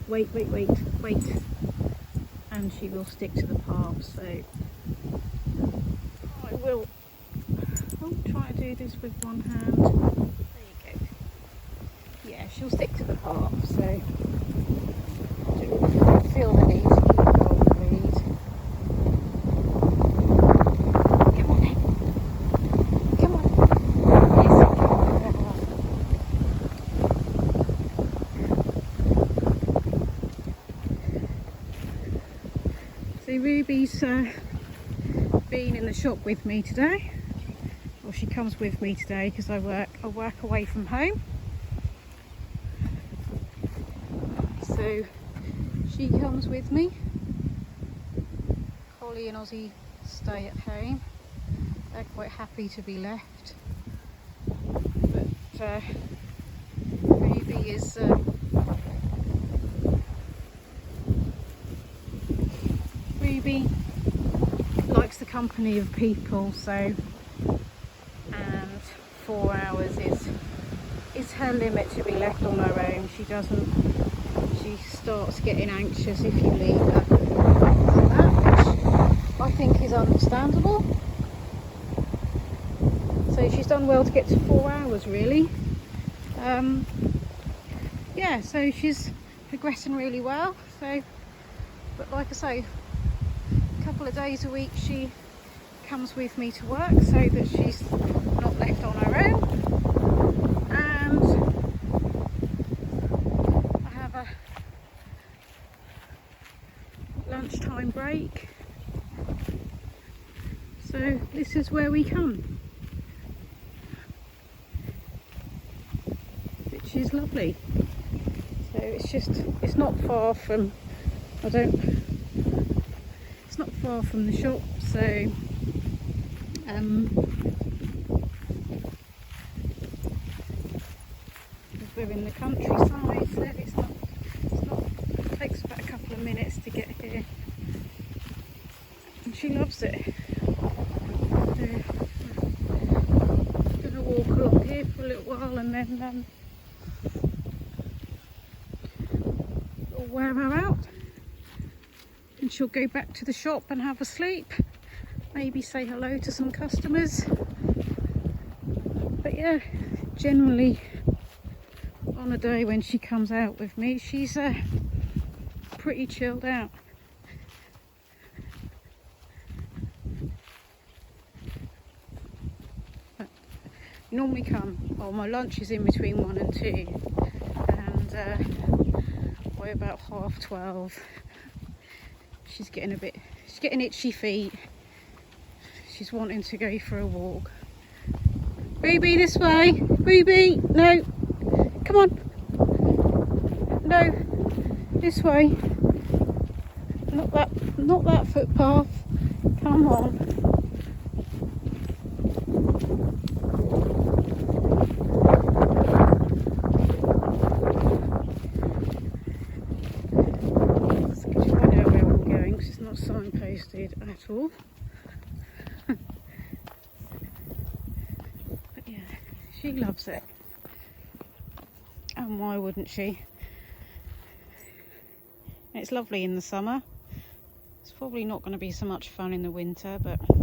wait, and she will stick to the path. So I will try to do this with one hand. There you go. Yeah, she'll stick to the path, so I don't feel the need to keep her on the lead. Come on then. Come on. So Ruby's been in the shop with me today. Well, she comes with me today because I work away from home. So she comes with me. Holly and Ozzy stay at home. They're quite happy to be left. But Ruby is Ruby likes the company of people, so 4 hours is her limit to be left on her own. She starts getting anxious if you leave her like that, which I think is understandable. So she's done well to get to 4 hours, really. Yeah, so she's progressing really well. So, but like I say, a couple of days a week she comes with me to work so that she's not left on her own. And I have a lunchtime break. So this is where we come, which is lovely. So it's not far from, it's not far from the shop, so we're in the countryside, so it takes about a couple of minutes to get here, and she loves it. So I'm going to walk along here for a little while and then I'll wear her out, and she'll go back to the shop and have a sleep, maybe say hello to some customers. But yeah, generally on a day when she comes out with me, she's pretty chilled out. But normally my lunch is in between 1 and 2, and by about 12:30 she's getting itchy feet. She's wanting to go for a walk. Ruby, this way. Ruby, no. Come on. No. This way. Not that footpath. Come on. It's good to find out where I'm going because it's not signposted at all. She loves it, and why wouldn't she? It's lovely in the summer. It's probably not going to be so much fun in the winter, but I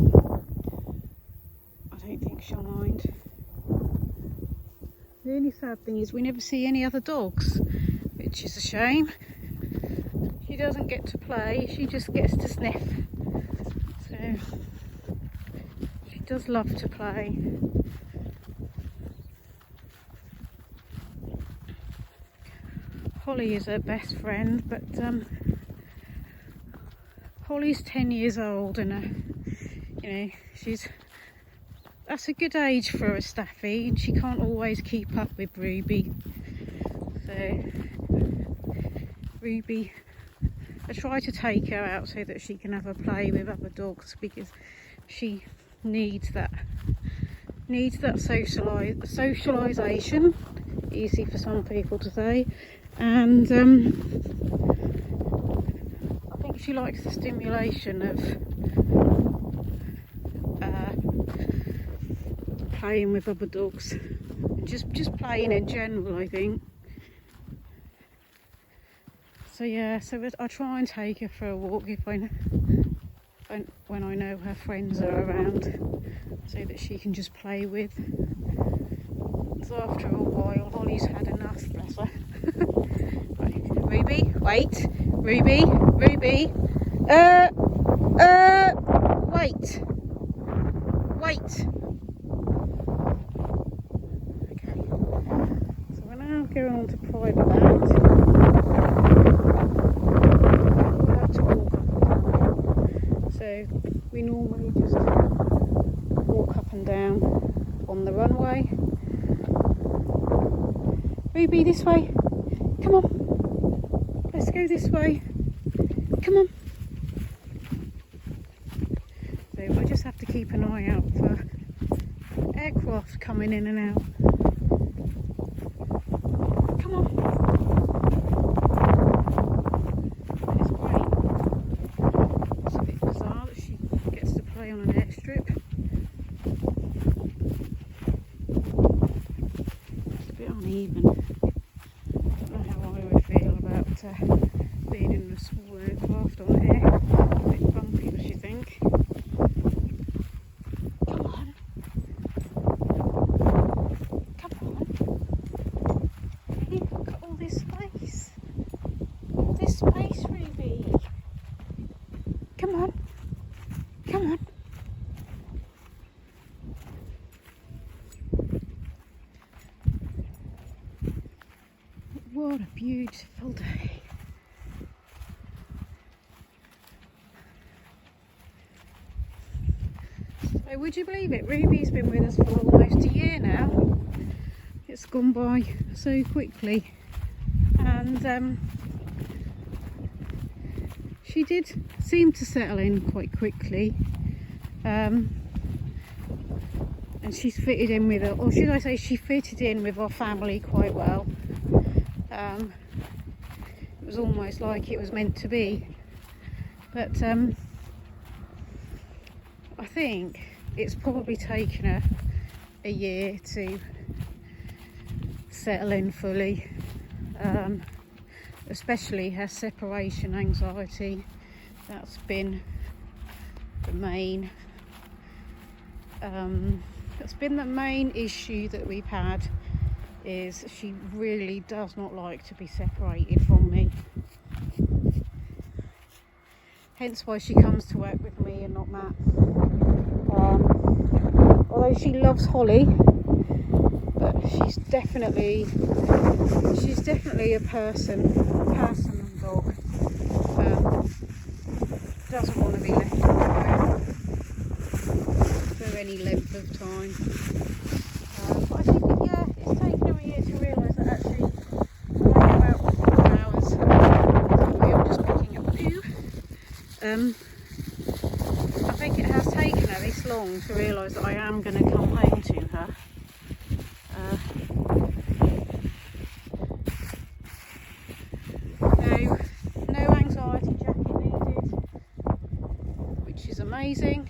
don't think she'll mind. The only sad thing is we never see any other dogs, which is a shame. She doesn't get to play, she just gets to sniff. So she does love to play. Holly is her best friend, but Holly's 10 years old, and that's a good age for a staffy, and she can't always keep up with Ruby. So Ruby, I try to take her out so that she can have a play with other dogs, because she needs that socialisation. Easy for some people to say. And I think she likes the stimulation of playing with other dogs, just playing in general, I think. So yeah, so I try and take her for a walk when I know her friends are around, so that she can just play with. So after a while, Holly's had enough, bless her. Right, Ruby, wait, Ruby, wait, wait. Okay, so we're now going on to private land. We'll have to walk up and down. So we normally just walk up and down on the runway. Ruby, this way. Come on. Let's go this way. Come on. So I just have to keep an eye out for aircraft coming in and out. Come on. It's great. It's a bit bizarre that she gets to play on an airstrip. It's a bit uneven. Being in a small aircraft on air, a bit bumpy, what do you think? Come on, come on. Hey, look at all this space. All this space, Ruby. Come on, come on. What a beautiful day. So would you believe it? Ruby's been with us for almost a year now. It's gone by so quickly. And she did seem to settle in quite quickly. And she's fitted in with or should I say she fitted in with our family quite well. It was almost like it was meant to be, but I think it's probably taken her a year to settle in fully, especially her separation anxiety. That's been the main issue that we've had. Is she really does not like to be separated from me. Hence why she comes to work with me and not Matt. Although she loves Holly, but she's definitely a person dog. Doesn't want to be left alone for any length of time. But I think it's taken her a year to realise that actually only about 4 hours. I'm just picking up poo. I think it has taken her this long to realise that I am going to come home to her. No anxiety jacket needed, which is amazing.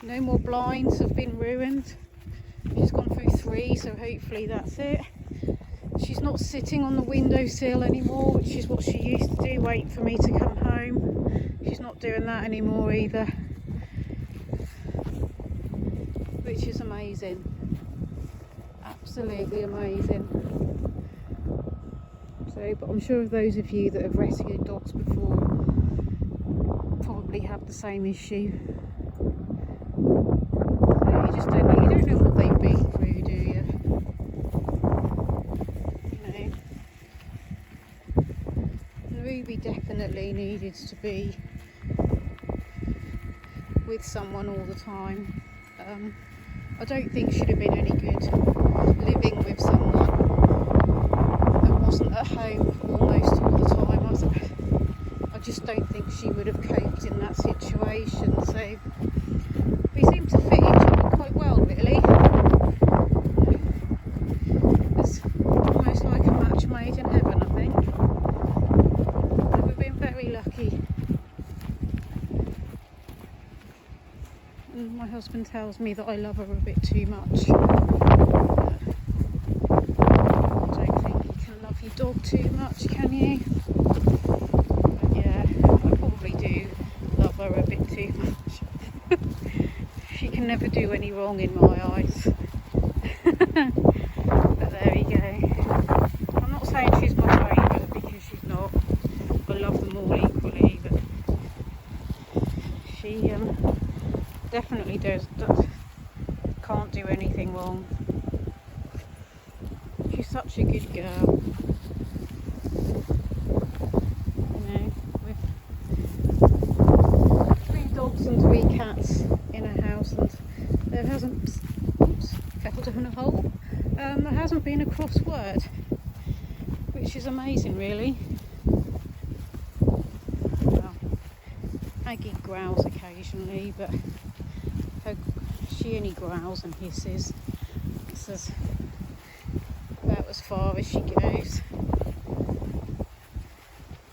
No more blinds have been ruined. She's gone through 3, so hopefully that's it. She's not sitting on the windowsill anymore, which is what she used to do, wait for me to come home. She's not doing that anymore either, which is amazing. Absolutely amazing. So, but I'm sure those of you that have rescued dogs before probably have the same issue. You just don't know what they've been through, do you? Ruby definitely needed to be with someone all the time. I don't think she'd have been any good living with someone that wasn't at home almost all the time. I just don't think she would have coped in that situation. So we seem to fit each other quite well, really. It's almost like a match made in heaven, I think. And we've been very lucky. And my husband tells me that I love her a bit too much. I don't think he can love you dog too much, can you? But yeah, I probably do love her a bit too much. She can never do any wrong in my eyes. But there we go. I'm not saying she's my favourite because she's not. I love them all equally, but she definitely can't do anything wrong. She's such a good girl. You know, with 3 dogs and 3 cats in a house, and there hasn't, oops, fell down a hole. There hasn't been a cross word, which is amazing, really. Well, Aggie growls occasionally, but she only growls and hisses. This is about as far as she goes.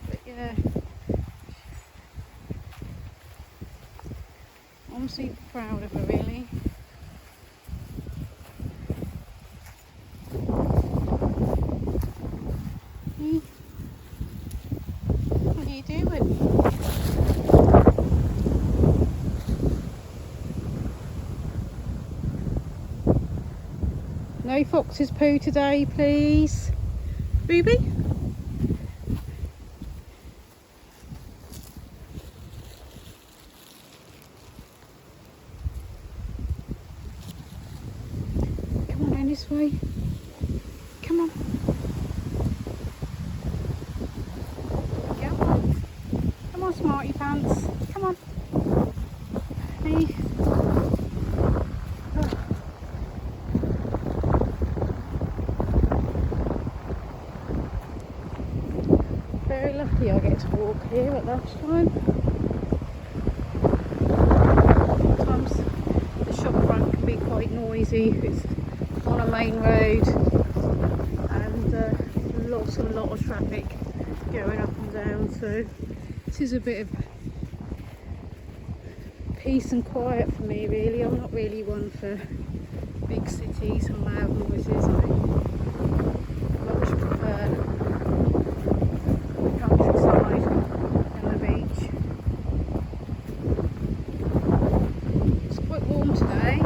But yeah, I'm super proud of her, really. What are you doing? No fox's poo today, please. Ruby? Come on down this way. Come on. Come on. Come on, smarty pants. Come on. Hey. Very lucky I get to walk here at lunchtime. Sometimes the shop front can be quite noisy if it's on a main road, and lots and lot of traffic going up and down, so this is a bit of peace and quiet for me, really. I'm not really one for big cities and loud noises. I much prefer countryside and the beach. It's quite warm today.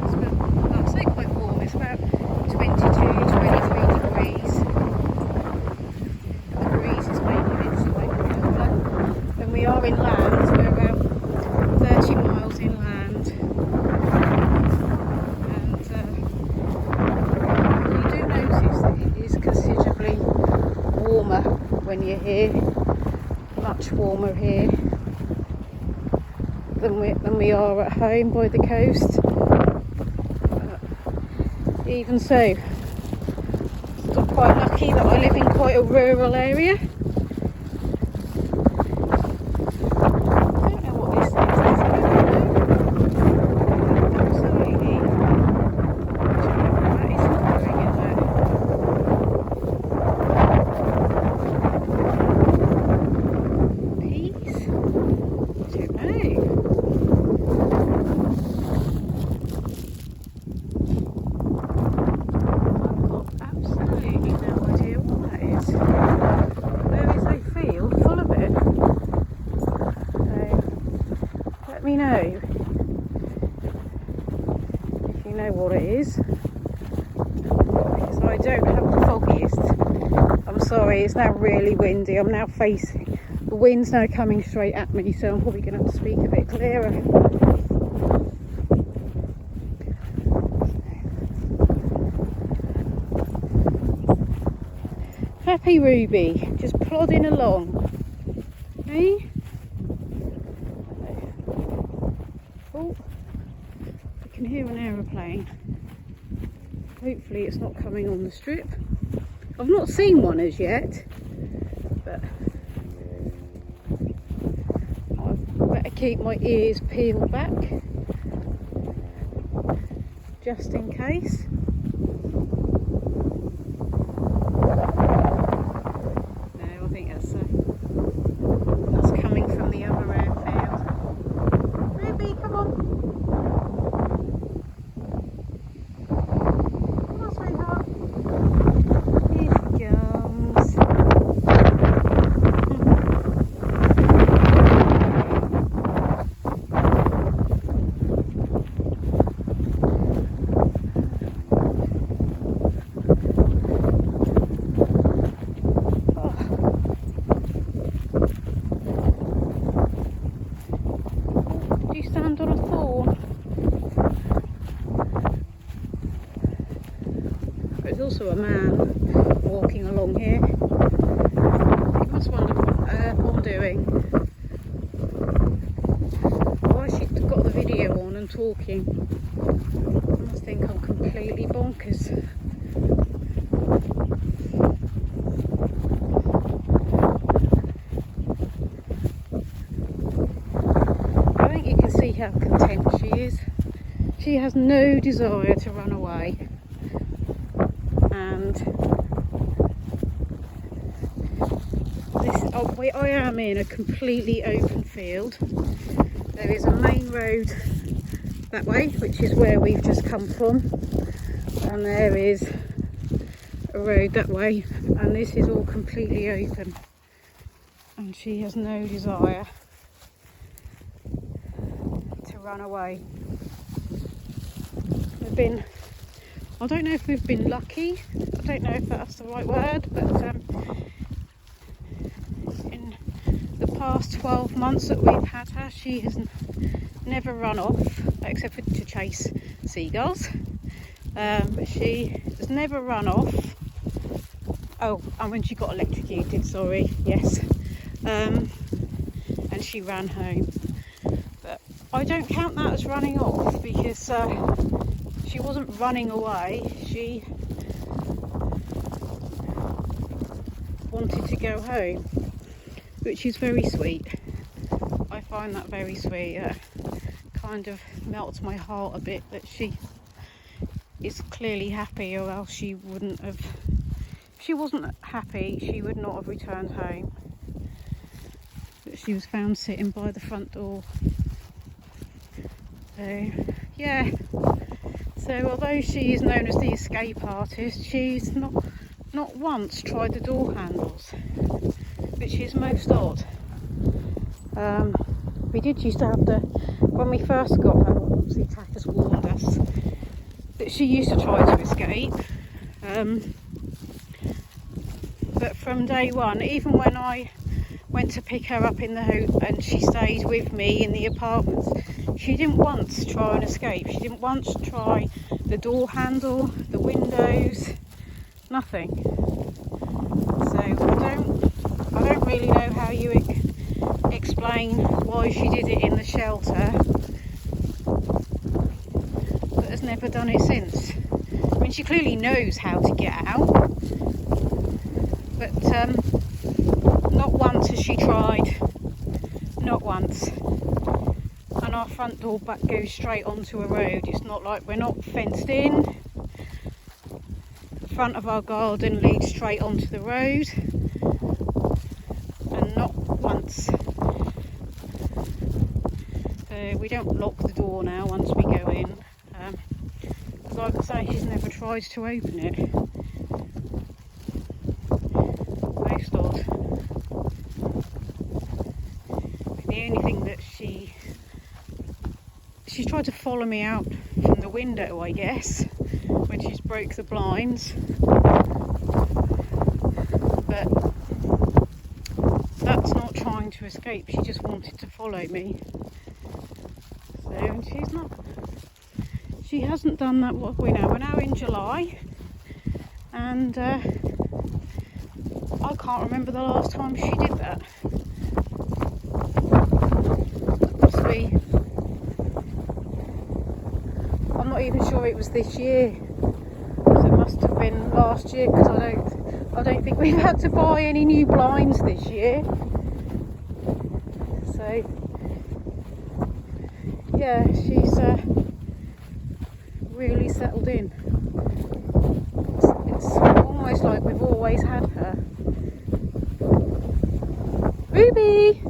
It's about, I'd say quite warm, it's about 22, 23 degrees. The breeze is making it slightly cooler. And we are inland, we're about 30 miles inland. And you do notice that it is considerably warmer when you're here, much warmer here than we are at home by the coast. But even so, I'm quite lucky that I live in quite a rural area. I don't know what this is. Absolutely. That isn't doing it though. Let me know if you know what it is, because I don't have the foggiest. I'm sorry, it's now really windy. I'm now facing, the wind's now coming straight at me, so I'm probably going to have to speak a bit clearer. Happy Ruby, just plodding along. Hey? Oh, I can hear an aeroplane. Hopefully it's not coming on the strip. I've not seen one as yet, but I better keep my ears peeled back just in case. No, I think that's coming from the other airfield. Ruby, come on. Come on, sweetheart. Here. also a man walking along here. You must wonder what I'm doing. Why she's got the video on and talking. I must think I'm completely bonkers. I think you can see how content she is. She has no desire to run away. And I am in a completely open field. There is a main road that way, which is where we've just come from, and there is a road that way, and this is all completely open, and she has no desire to run away. I don't know if we've been lucky, I don't know if that's the right word, but in the past 12 months that we've had her, she has never run off, except for to chase seagulls. She has never run off. Oh, and when she got electrocuted, sorry, yes. And she ran home. But I don't count that as running off, because she wasn't running away, she wanted to go home, which is very sweet. I find that very sweet. Kind of melts my heart a bit that she is clearly happy, or else she wouldn't have. If she wasn't happy, she would not have returned home. But she was found sitting by the front door. So yeah. So although she is known as the escape artist, she's not once tried the door handles, which is most odd. We did used to have when we first got her, obviously Takis warned us that she used to try to escape. But from day one, even when I went to pick her up in the house and she stayed with me in the apartments, she didn't once try and escape. She didn't once try the door handle, the windows, nothing. So I don't really know how you explain why she did it in the shelter, but has never done it since. I mean, she clearly knows how to get out, but not once has she tried. Not once. And our front door back goes straight onto a road. It's not like we're not fenced in. The front of our garden leads straight onto the road, and not once. We don't lock the door now once we go in, because like I say, she's never tried to open it. Most odd. The only thing that she's tried to follow me out from the window, I guess, when she's broke the blinds, but that's not trying to escape. She just wanted to follow me. So, and she hasn't done that. What we know, we're now in July, and I can't remember the last time she did that. Possibly, I'm not even sure it was this year, so it must have been last year, because I don't think we've had to buy any new blinds this year. So yeah, she's really settled in. It's almost like we've always had her. Ruby!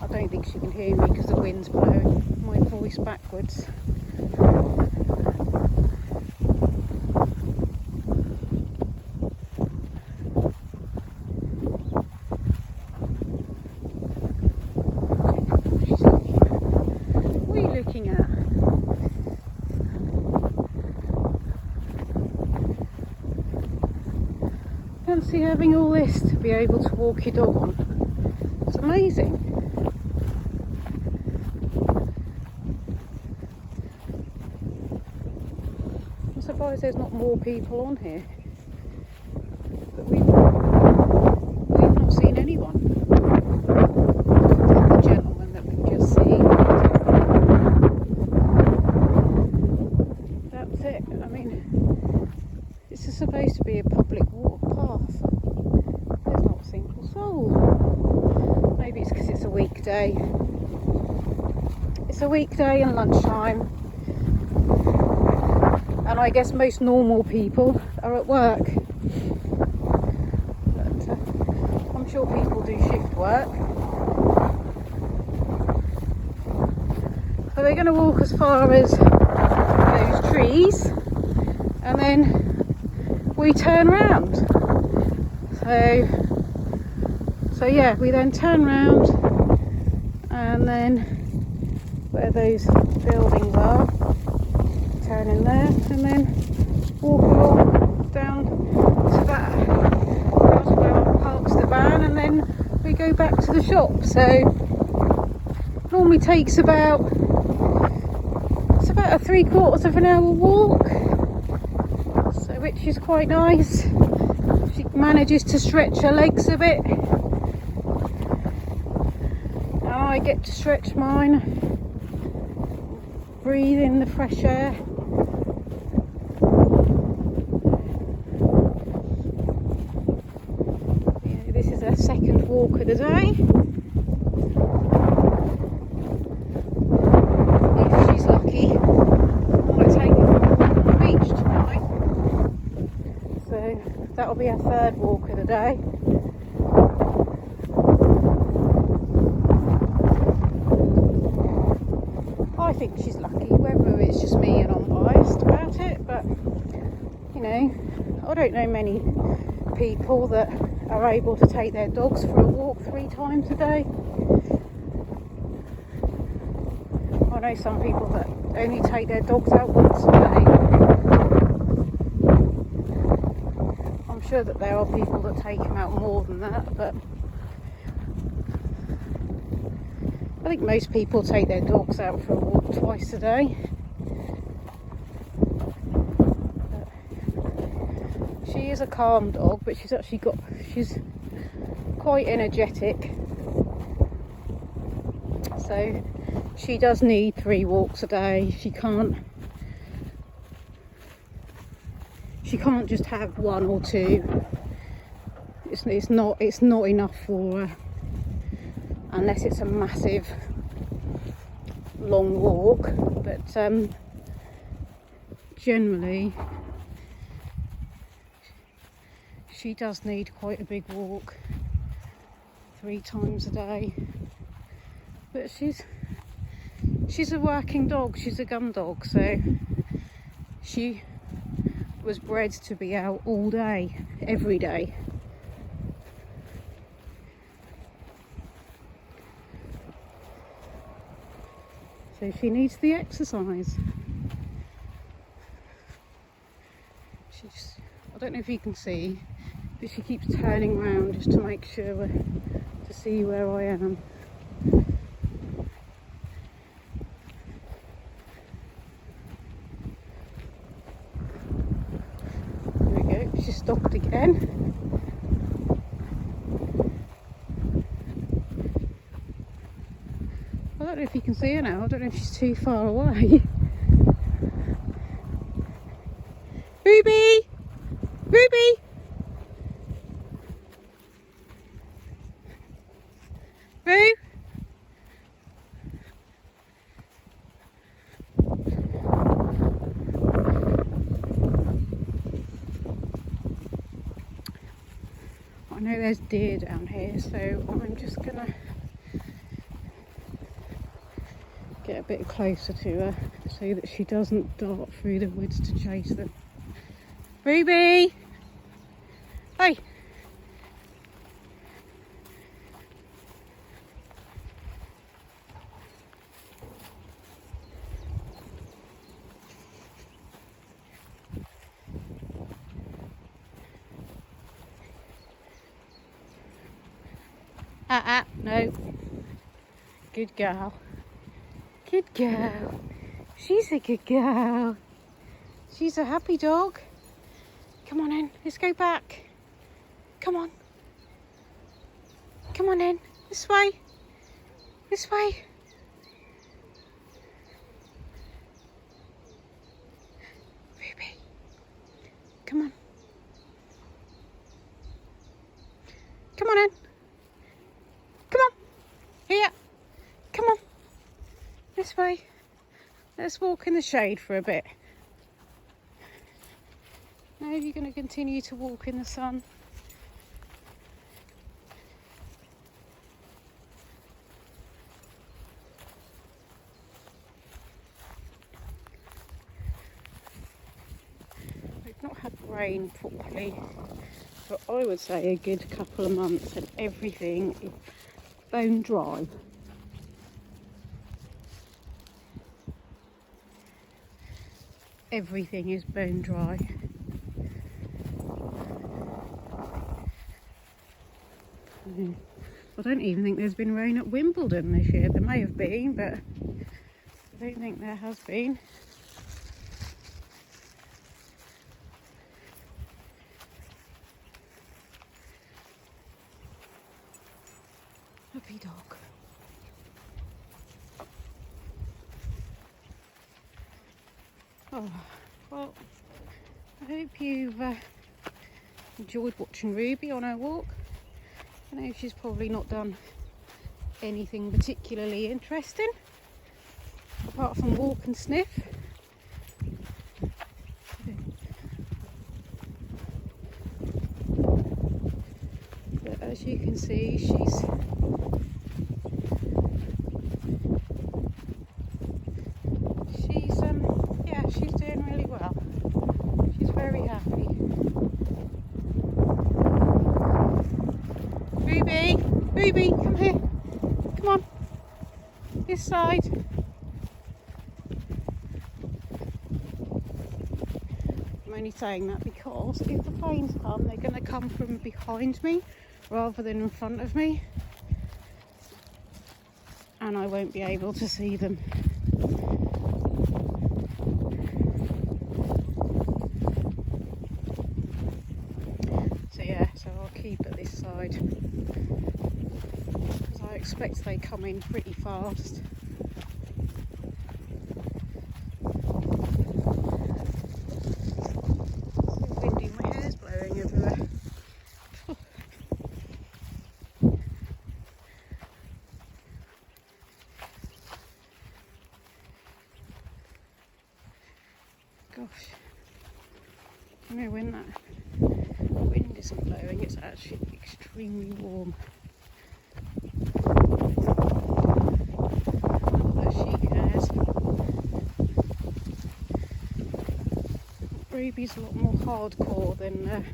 I don't think she can hear me because the wind's blowing my voice backwards. What are you looking at? Fancy having all this to be able to walk your dog on. It's amazing. surprised there's not more people on here. But we've not seen anyone. The gentleman that we've just seen. That's it. I mean, this is supposed to be a public walk path. There's not a single soul. Maybe it's because it's a weekday. It's a weekday and lunchtime. And I guess most normal people are at work. But I'm sure people do shift work. So they're going to walk as far as those trees. And then we turn round. So yeah, we then turn round, and then where those buildings are, turn in there, and then walk along down to that, that's where I parks the van, and then we go back to the shop. So normally takes about a 3/4 of an hour walk, so which is quite nice. She manages to stretch her legs a bit, and I get to stretch mine, breathe in the fresh air. Yeah, this is her second walk of the day. If she's lucky, I might take her on the beach tonight. So that'll be our third walk of the day. I think she's lucky, whether it's just me and I'm biased about it, but you know, I don't know many people that are able to take their dogs for a walk 3 times a day. I know some people that only take their dogs out once a day. I'm sure that there are people that take them out more than that, but I think most people take their dogs out for a walk twice a day. But she is a calm dog, but she's quite energetic. So she does need 3 walks a day. She can't just have 1 or 2. It's not enough for her, unless it's a massive long walk. But generally she does need quite a big walk 3 times a day. But she's a working dog, she's a gun dog, so she was bred to be out all day, every day. So she needs the exercise. I don't know if you can see, but she keeps turning around just to make sure to see where I am. There we go, she stopped again. I don't know if you can see her now. I don't know if she's too far away. Ruby! Ruby! Roo? I know there's deer down here, so I'm just gonna get a bit closer to her so that she doesn't dart through the woods to chase them. Ruby! Hey! No. Good girl. Good girl. She's a good girl. She's a happy dog. Come on in, let's go back. Come on. Come on in, this way. This way. Ruby, come on. Come on in. Come on. Here. Come on. This way. Let's walk in the shade for a bit. Now you're going to continue to walk in the sun. We've not had rain properly, but I would say a good couple of months, and everything is bone dry. Everything is bone dry. I don't even think there's been rain at Wimbledon this year. There may have been, but I don't think there has been. Happy dog. Oh, well, I hope you've enjoyed watching Ruby on her walk. I know she's probably not done anything particularly interesting, apart from walk and sniff. But as you can see, she's she's doing really well. She's very happy. Ruby, come here. Come on. This side. I'm only saying that because if the planes come, they're going to come from behind me rather than in front of me. And I won't be able to see them. So I'll keep at this side, because I expect they come in pretty fast. It's so windy, my hair's blowing everywhere. Gosh, you know, when that wind isn't blowing, it's actually extremely warm. Not that she cares. Ruby's a lot more hardcore than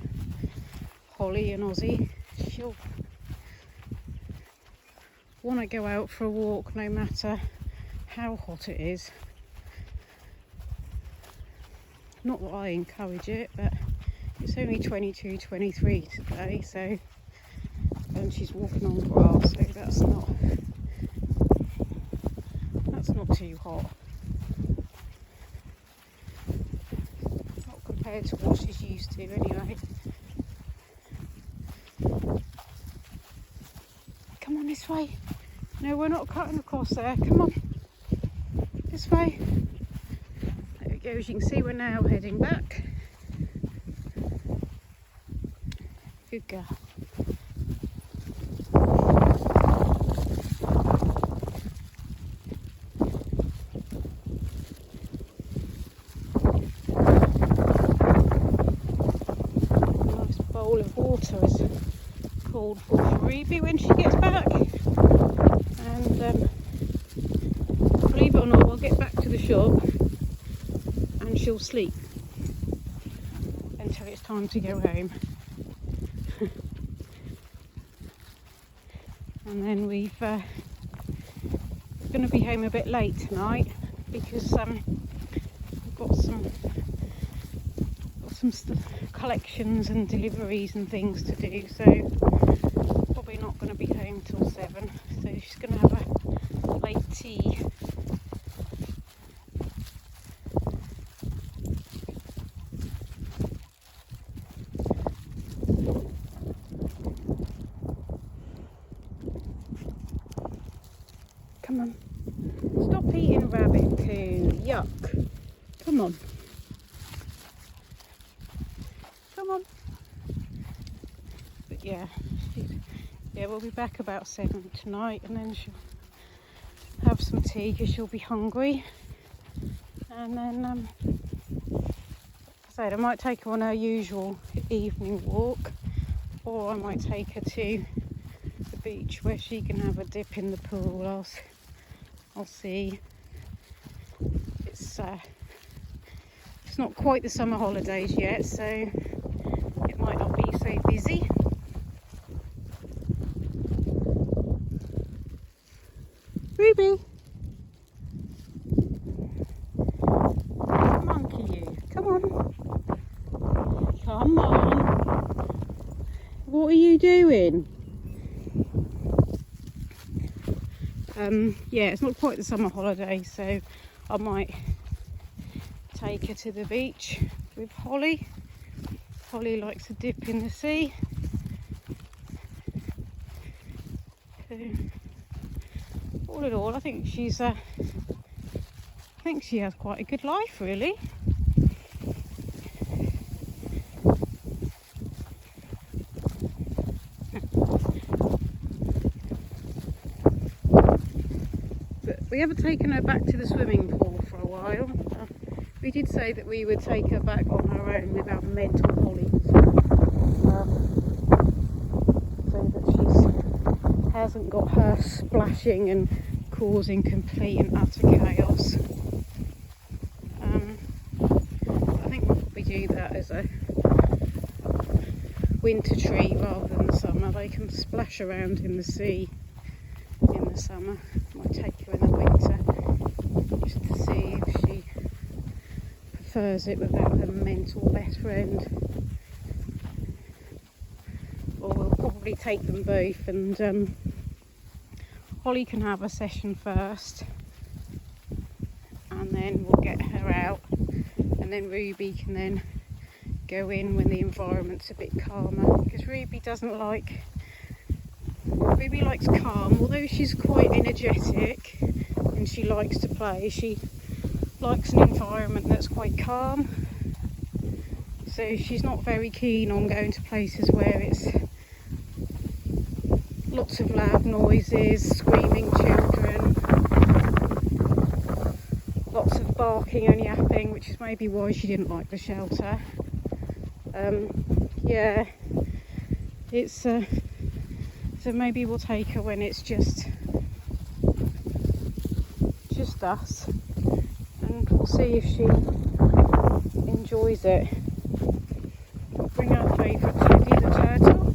Holly and Ozzy. She'll want to go out for a walk no matter how hot it is. Not that I encourage it, but it's only 22, 23 today, so, and she's walking on grass, so that's not too hot. Not compared to what she's used to anyway. Come on this way. No, we're not cutting across there. Come on. This way. There we go. As you can see, we're now heading back. Good girl. Nice bowl of water is called for Ruby when she gets back. And believe it or not, we'll get back to the shop and she'll sleep until it's time to go home. And then we're going to be home a bit late tonight because we've got some collections and deliveries and things to do, so probably not going to be home till 7. So she's going to have a late tea. come on. Stop eating rabbit poo. Yuck. Come on. Come on. But yeah, we'll be back about 7 tonight, and then she'll have some tea because she'll be hungry. And then, I might take her on her usual evening walk, or I might take her to the beach where she can have a dip in the pool. I'll see. It's not quite the summer holidays yet, so it might not be so busy. Ruby, monkey, you, come on. Come on. What are you doing? Yeah, it's not quite the summer holiday, so I might take her to the beach with Holly. Holly likes to dip in the sea. So, all in all, I think she has quite a good life, really. We haven't taken her back to the swimming pool for a while. We did say that we would take her back on her own without mental colleagues, so that she hasn't got her splashing and causing complete and utter chaos. I think we'll probably do that as a winter treat rather than the summer. They can splash around in the sea in the summer. Might take her in the winter just to see if she prefers it without her mental better end. Or we'll probably take them both, and Holly can have a session first, and then we'll get her out, and then Ruby can then go in when the environment's a bit calmer, because Ruby likes calm. Although she's quite energetic and she likes to play, she likes an environment that's quite calm. So she's not very keen on going to places where it's lots of loud noises, screaming children, lots of barking and yapping, which is maybe why she didn't like the shelter. Yeah, it's so maybe we'll take her when it's just us, and we'll see if she enjoys it. We'll bring our favourite teddy, the turtle.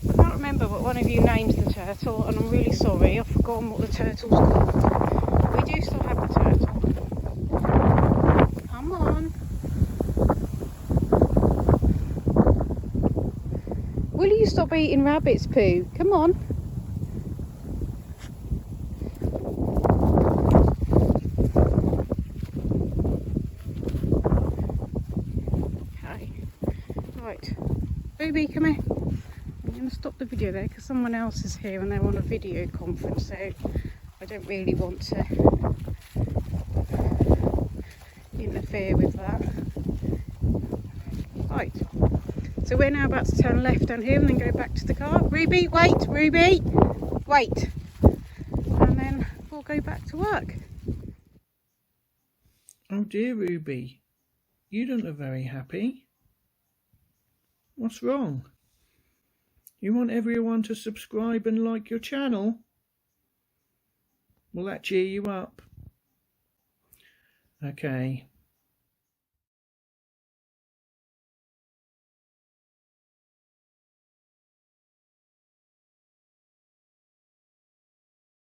I can't remember what one of you names the turtle, and I'm really sorry, I've forgotten what the turtle's called. We do still have the turtle. Come on. Will you stop eating rabbit's poo? Come on. Okay. Right. Ruby, come here. I'm going to stop the video there because someone else is here and they're on a video conference, so I don't really want to interfere with that. Right. So we're now about to turn left down here and then go back to the car. Ruby, wait, Ruby, wait. And then we'll go back to work. Oh dear, Ruby, you don't look very happy. What's wrong? You want everyone to subscribe and like your channel? Will that cheer you up? Okay.